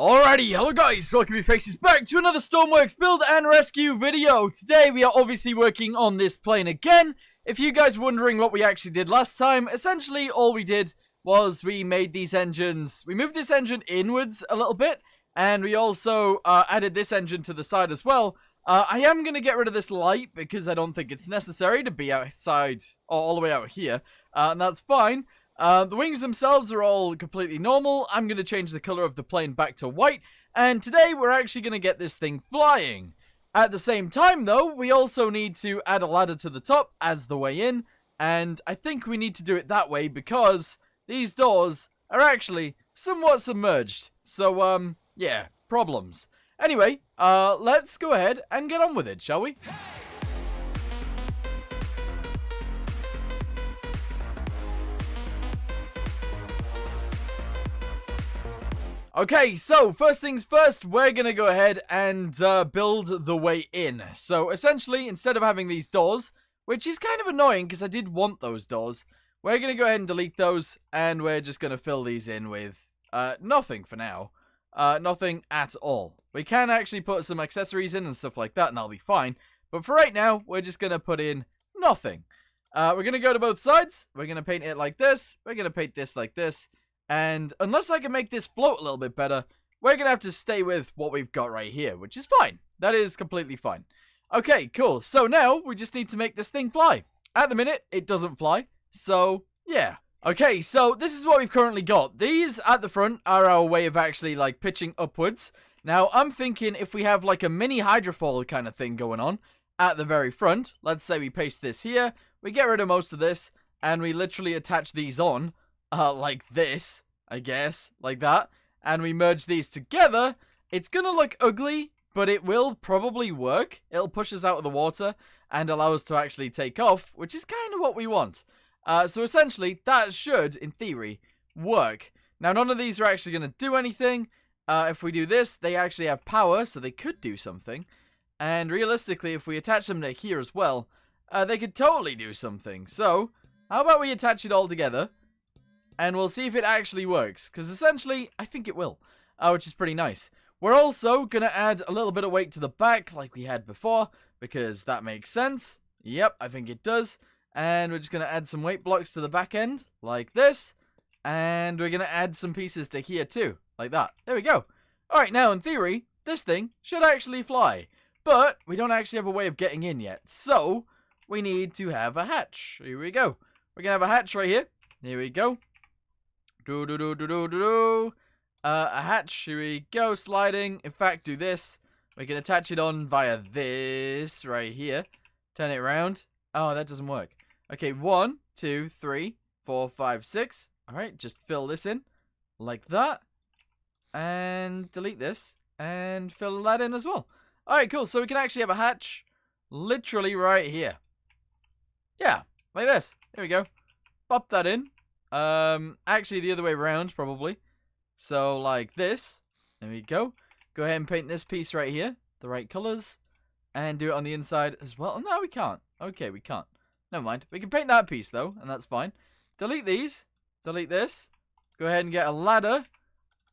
Alrighty, hello guys, welcome your faces back to another Stormworks build and rescue video. Today we are obviously working on this plane again. If you guys were wondering what we actually did last time, essentially all we did was we made these engines, we moved this engine inwards a little bit, and we also added this engine to the side as well. I am going to get rid of this light because I don't think it's necessary to be outside, or all the way out here, and that's fine. The wings themselves are all completely normal. I'm going to change the color of the plane back to white. And today we're actually going to get this thing flying. At the same time though, we also need to add a ladder to the top as the way in. And I think we need to do it that way because these doors are actually somewhat submerged. So, yeah, problems. Anyway, let's go ahead and get on with it, shall we? Okay, so first things first, we're going to go ahead and build the way in. So essentially, instead of having these doors, which is kind of annoying because I did want those doors, we're going to go ahead and delete those, and we're just going to fill these in with nothing for now. Nothing at all. We can actually put some accessories in and stuff like that, and that'll be fine. But for right now, we're just going to put in nothing. We're going to go to both sides. We're going to paint it like this. We're going to paint this like this. And unless I can make this float a little bit better, we're going to have to stay with what we've got right here, which is fine. That is completely fine. Okay, cool. So now we just need to make this thing fly. At the minute, it doesn't fly. So, yeah. Okay, so this is what we've currently got. These at the front are our way of actually, like, pitching upwards. Now, I'm thinking if we have, like, a mini hydrofoil kind of thing going on at the very front, let's say we paste this here, we get rid of most of this, and we literally attach these on. Like this, I guess, like that, and we merge these together. It's gonna look ugly, but it will probably work. It'll push us out of the water and allow us to actually take off, which is kind of what we want. So essentially, that should, in theory, work. Now, none of these are actually gonna do anything. If we do this, they actually have power, so they could do something. And realistically, if we attach them to here as well, they could totally do something. So, how about we attach it all together? And we'll see if it actually works, because essentially, I think it will, which is pretty nice. We're also going to add a little bit of weight to the back, like we had before, because that makes sense. Yep, I think it does. And we're just going to add some weight blocks to the back end, like this. And we're going to add some pieces to here too, like that. There we go. Alright, now in theory, this thing should actually fly. But we don't actually have a way of getting in yet, so we need to have a hatch. Here we go. We're going to have a hatch right here. Here we go. A hatch, here we go, sliding. In fact, do this. We can attach it on via this right here. Turn it around. Oh, that doesn't work. Okay, 1, 2, 3, 4, 5, 6. Alright, just fill this in. Like that. And delete this. And fill that in as well. Alright, cool. So we can actually have a hatch literally right here. Yeah, like this. Here we go. Pop that in. Actually the other way around, probably. So, like this. There we go. Go ahead and paint this piece right here. The right colors. And do it on the inside as well. No, we can't. Okay, we can't. Never mind. We can paint that piece, though, and that's fine. Delete these. Delete this. Go ahead and get a ladder.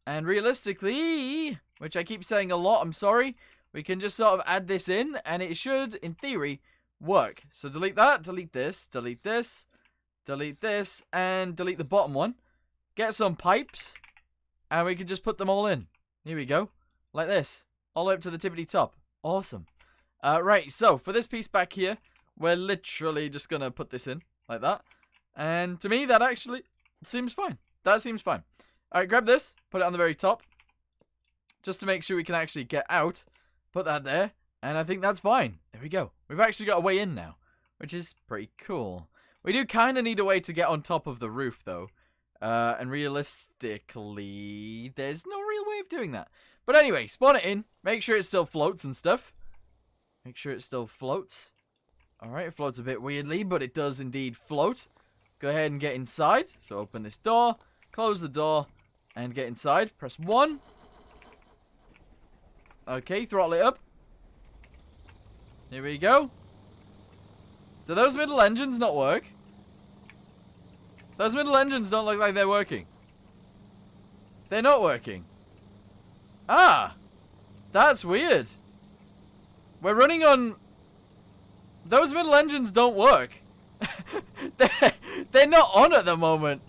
And realistically, which I keep saying a lot, I'm sorry, we can just sort of add this in, and it should, in theory, work. So delete that. Delete this. Delete this. Delete this, and delete the bottom one. Get some pipes, and we can just put them all in. Here we go. Like this. All the way up to the tippity top. Awesome. Right, so for this piece back here, we're literally just going to put this in, like that. And to me, that actually seems fine. That seems fine. Alright, grab this, put it on the very top. Just to make sure we can actually get out. Put that there, and I think that's fine. There we go. We've actually got a way in now, which is pretty cool. We do kind of need a way to get on top of the roof, though. And realistically, there's no real way of doing that. But anyway, spawn it in. Make sure it still floats and stuff. Make sure it still floats. Alright, it floats a bit weirdly, but it does indeed float. Go ahead and get inside. So open this door, close the door, and get inside. Press 1. Okay, throttle it up. Here we go. Do those middle engines not work? Those middle engines don't look like they're working. They're not working. Ah, that's weird. We're running on... Those middle engines don't work. They're not on at the moment.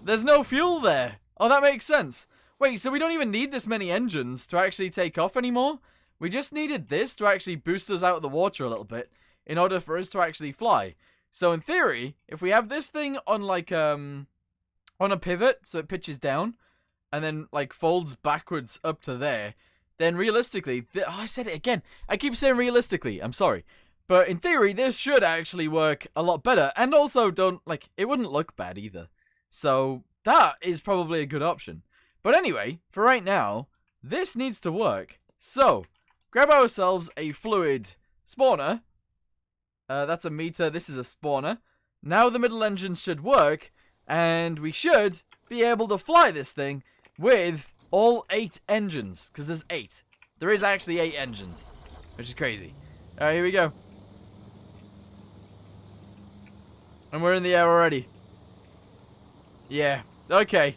There's no fuel there. Oh, that makes sense. Wait, so we don't even need this many engines to actually take off anymore? We just needed this to actually boost us out of the water a little bit in order for us to actually fly. So in theory, if we have this thing on like on a pivot, so it pitches down and then like folds backwards up to there, then realistically, oh, I said it again. I keep saying realistically. I'm sorry. But in theory, this should actually work a lot better. And also, it wouldn't look bad either. So, that is probably a good option. But anyway, for right now, this needs to work. So, grab ourselves a fluid spawner. That's a meter. This is a spawner. Now the middle engines should work. And we should be able to fly this thing with all 8 engines. Because there's 8. There is actually 8 engines. Which is crazy. Alright, here we go. And we're in the air already. Yeah. Okay.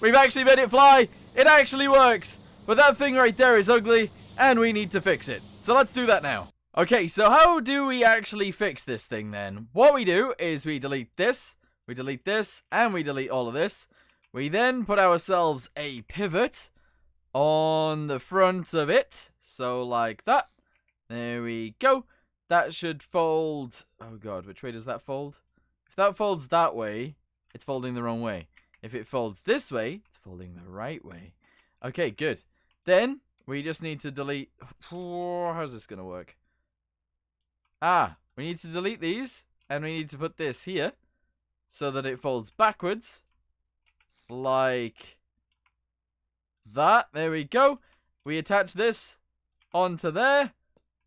We've actually made it fly. It actually works. But that thing right there is ugly. And we need to fix it. So let's do that now. Okay, so how do we actually fix this thing then? What we do is we delete this. We delete this. And we delete all of this. We then put ourselves a pivot on the front of it. So like that. There we go. That should fold... Oh god, which way does that fold? If that folds that way, it's folding the wrong way. If it folds this way, it's folding the right way. Okay, good. Then, we just need to delete... How's this going to work? We need to delete these, and we need to put this here, so that it folds backwards. Like that. There we go. We attach this onto there.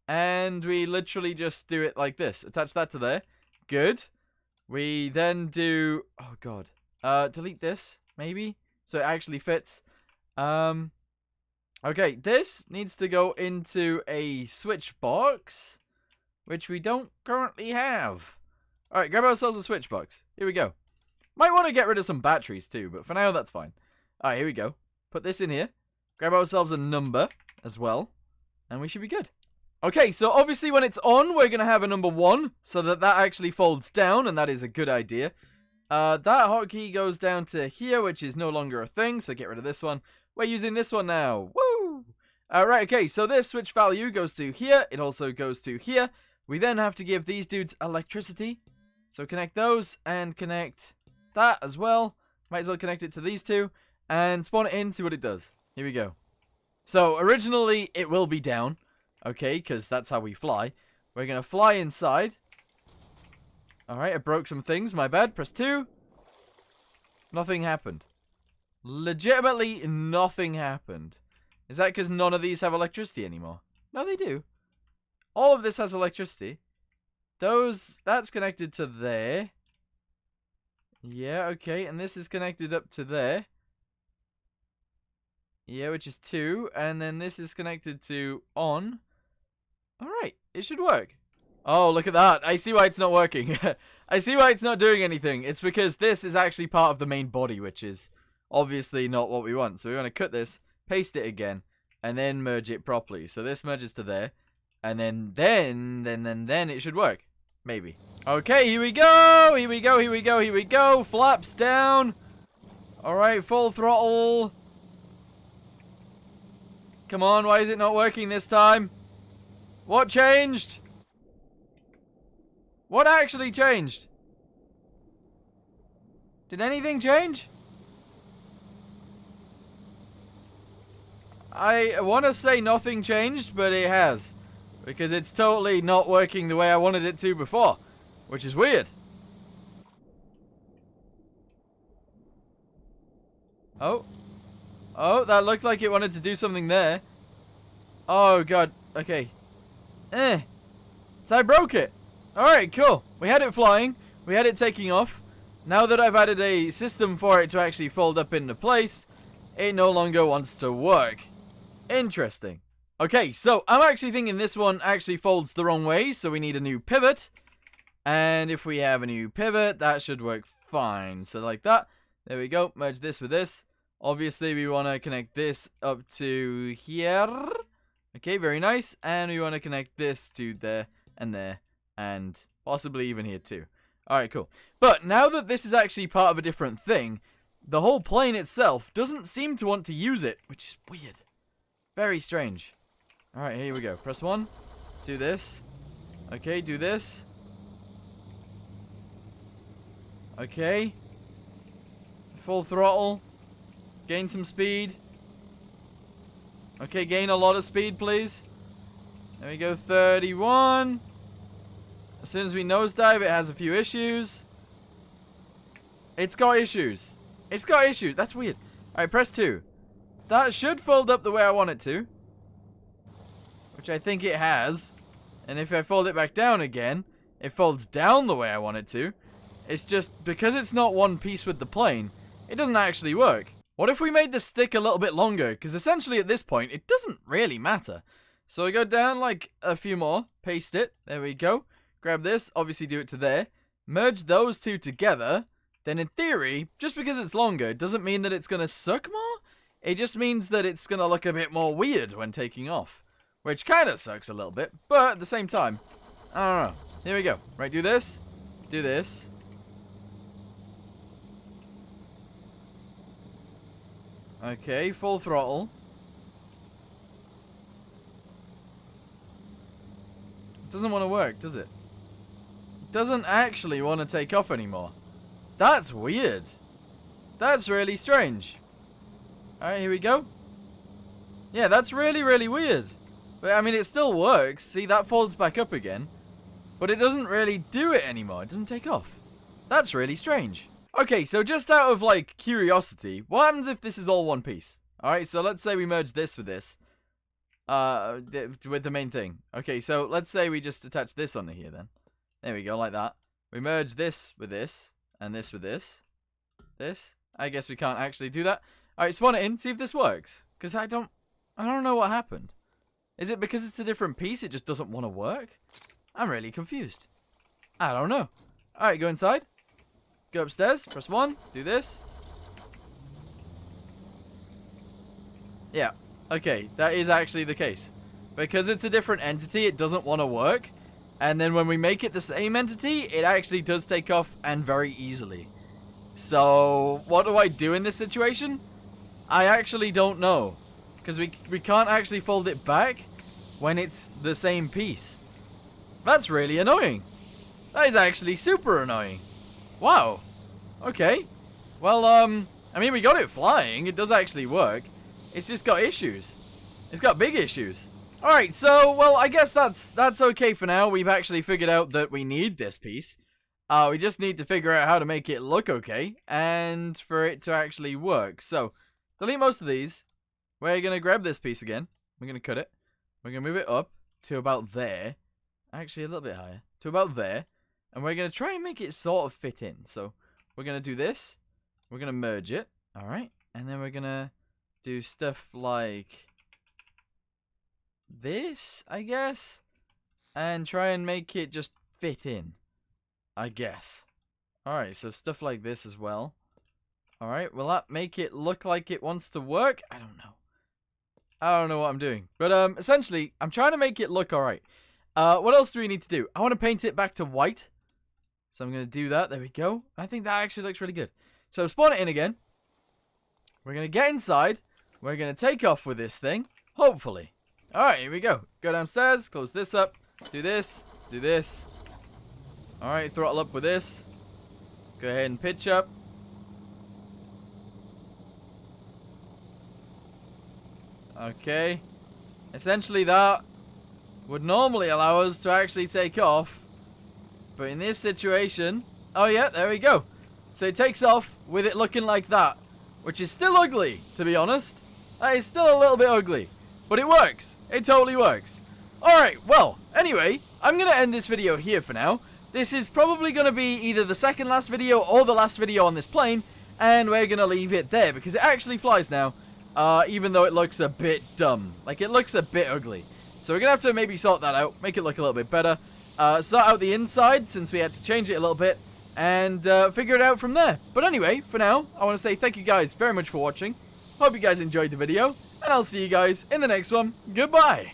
And we literally just do it like this. Attach that to there. Good. We then do... Oh, God. Delete this, maybe. So it actually fits. Okay, this needs to go into a switch box, which we don't currently have. Alright, grab ourselves a switch box. Here we go. Might want to get rid of some batteries too, but for now, that's fine. Alright, here we go. Put this in here. Grab ourselves a number as well. And we should be good. Okay, so obviously when it's on, we're going to have a number 1, so that actually folds down, and that is a good idea. That hotkey goes down to here, which is no longer a thing, so get rid of this one. We're using this one now. Woo! Right, okay, so this switch value goes to here. It also goes to here. We then have to give these dudes electricity. So connect those, and connect that as well. Might as well connect it to these two, and spawn it in, see what it does. Here we go. So originally, it will be down. Okay, because that's how we fly. We're going to fly inside. Alright, I broke some things. My bad. Press 2. Nothing happened. Legitimately, nothing happened. Is that because none of these have electricity anymore? No, they do. All of this has electricity. That's connected to there. Yeah, okay. And this is connected up to there. Yeah, which is 2. And then this is connected to on. Alright, it should work. Oh, look at that. I see why it's not working. I see why it's not doing anything. It's because this is actually part of the main body, which is obviously not what we want. So we want to cut this, paste it again, and then merge it properly. So this merges to there. And then it should work. Maybe. Okay, here we go. Here we go, here we go, here we go. Flaps down. Alright, full throttle. Come on, why is it not working this time? What changed? What actually changed? Did anything change? I want to say nothing changed, but it has. Because it's totally not working the way I wanted it to before. Which is weird. Oh. Oh, that looked like it wanted to do something there. Oh, God. Okay. So I broke it. Alright, cool. We had it flying. We had it taking off. Now that I've added a system for it to actually fold up into place, it no longer wants to work. Interesting. Okay, so I'm actually thinking this one actually folds the wrong way, so we need a new pivot. And if we have a new pivot, that should work fine. So like that. There we go. Merge this with this. Obviously, we want to connect this up to here. Okay, very nice. And we want to connect this to there, and possibly even here too. Alright, cool. But now that this is actually part of a different thing, the whole plane itself doesn't seem to want to use it, which is weird. Very strange. Alright, here we go. Press 1. Do this. Okay, do this. Okay. Full throttle. Gain some speed. Okay, gain a lot of speed, please. There we go, 31. As soon as we nosedive, it has a few issues. It's got issues. It's got issues. That's weird. Alright, press 2. That should fold up the way I want it to. Which I think it has. And if I fold it back down again, it folds down the way I want it to. It's just, because it's not one piece with the plane, it doesn't actually work. What if we made the stick a little bit longer? Because essentially at this point, it doesn't really matter. So I go down like a few more, paste it, there we go. Grab this, obviously do it to there. Merge those two together. Then in theory, just because it's longer, it doesn't mean that it's going to suck more. It just means that it's going to look a bit more weird when taking off. Which kind of sucks a little bit, but at the same time, I don't know. Here we go. Right, do this. Do this. Okay, full throttle. It doesn't want to work, does it? It doesn't actually want to take off anymore. That's weird. That's really strange. Alright, here we go. Yeah, that's really, really weird. But, I mean, it still works. See, that folds back up again. But it doesn't really do it anymore. It doesn't take off. That's really strange. Okay, so just out of, like, curiosity, what happens if this is all one piece? Alright, so let's say we merge this with this. With the main thing. Okay, so let's say we just attach this onto here then. There we go, like that. We merge this with this, and this with this. This. I guess we can't actually do that. Alright, spawn it in, see if this works. Because I don't know what happened. Is it because it's a different piece, it just doesn't want to work? I'm really confused. I don't know. Alright, go inside. Go upstairs, press 1, do this. Yeah, okay, that is actually the case. Because it's a different entity, it doesn't want to work. And then when we make it the same entity, it actually does take off, and very easily. So, what do I do in this situation? I actually don't know. Because we can't actually fold it back when it's the same piece. That's really annoying. That is actually super annoying. Wow. Okay. Well, I mean, we got it flying. It does actually work. It's just got issues. It's got big issues. Alright, so, well, I guess that's okay for now. We've actually figured out that we need this piece. We just need to figure out how to make it look okay, and for it to actually work. So, delete most of these. We're going to grab this piece again. We're going to cut it. We're going to move it up to about there. Actually, a little bit higher. To about there. And we're going to try and make it sort of fit in. So, we're going to do this. We're going to merge it. Alright. And then we're going to do stuff like this, I guess. And try and make it just fit in, I guess. Alright, so stuff like this as well. Alright, will that make it look like it wants to work? I don't know. I don't know what I'm doing. But essentially, I'm trying to make it look alright. What else do we need to do? I want to paint it back to white. So I'm going to do that. There we go. I think that actually looks really good. So spawn it in again. We're going to get inside. We're going to take off with this thing. Hopefully. Alright, here we go. Go downstairs. Close this up. Do this. Do this. Alright, throttle up with this. Go ahead and pitch up. Okay. Essentially that would normally allow us to actually take off. But in this situation... Oh yeah, there we go. So it takes off with it looking like that. Which is still ugly, to be honest. That is still a little bit ugly. But it works. It totally works. Alright, well, anyway, I'm going to end this video here for now. This is probably going to be either the second last video or the last video on this plane. And we're going to leave it there because it actually flies now. Even though it looks a bit dumb. Like, it looks a bit ugly. So we're going to have to maybe sort that out. Make it look a little bit better. Sort out the inside since we had to change it a little bit. And figure it out from there. But anyway, for now, I want to say thank you guys very much for watching. Hope you guys enjoyed the video, and I'll see you guys in the next one. Goodbye!